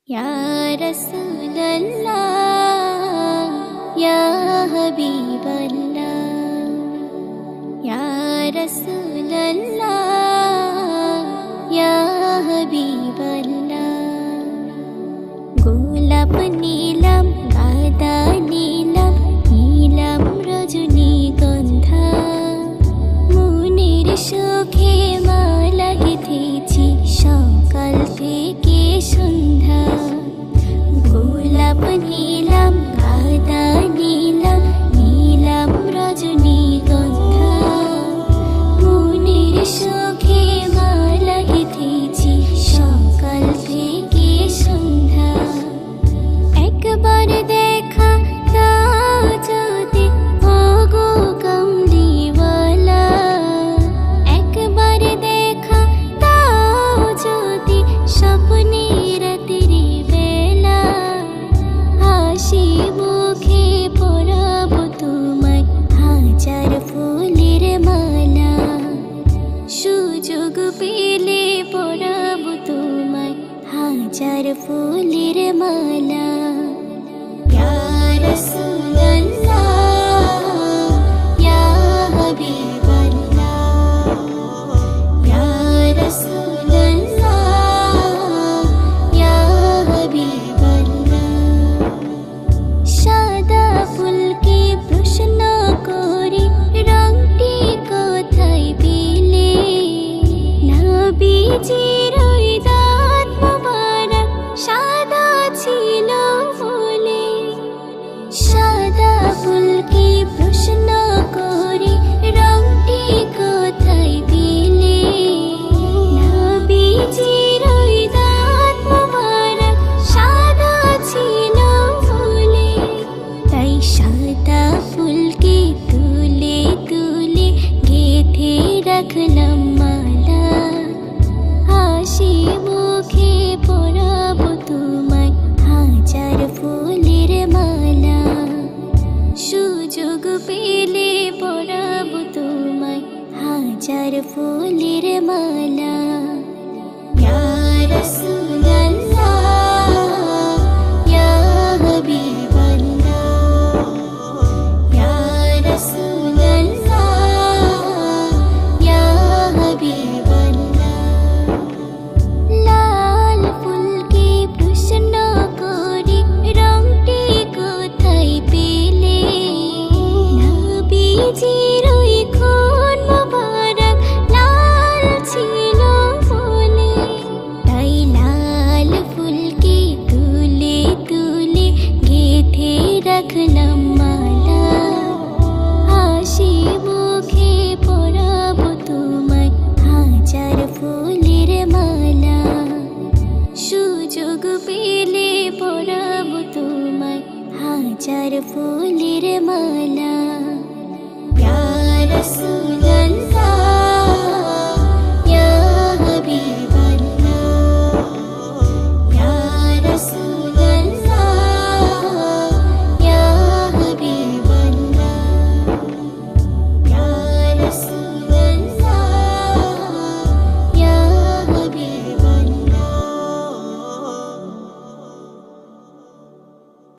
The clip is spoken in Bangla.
या रसूल अल्लाह या हबीब अल्लाह या रसूल अल्लाह या हबीब अल्लाह गोलाप नीलम गादा नीलम नीलम रजनीगंधा মনের সুখে মালা গেঁথেছি সকাল থেকে সন্ধ্যা গোলাপ নীলাম গাঁদা নীলাম নীলাম রজনীগন্ধা মনের সুখে মালা গেঁথেছি সকাল থেকে সন্ধ্যা একবার দেখা দাও যদি ওগো কামলিওয়ালা একবার দেখা দাও যদি স্বপ্নে রাতের বেলা হাসি মুখে পরাবো তোমায় হাজার ফুলের মালা সুযোগ পেলে পরাবো তোমায় হাজার ফুলের মালা या रसूल अल्लाह या हबीब अल्लाह या रसूल अल्लाह या हबीब अल्लाह সাদা ফুলকে প্রশ্ন করি রংটি কোথায় পেলে নবীজির ওই দাঁত মোবারক সাদা ছিল বলে সাদা ফুলকে প্রশ্ন করি রংটি কোথায় পেলে নবীজির ওই দাঁত মোবারক সাদা ছিল বলে তাই সাদা ফুলকে তুলে তুলে গেঁথে রাখলাম মালা হাসি মুখে পরাবো তোমায় হাজার ফুলের মালা সুযোগ পেলে পরাবো তোমায় হাজার ফুলের মালা या रसूल अल्लाह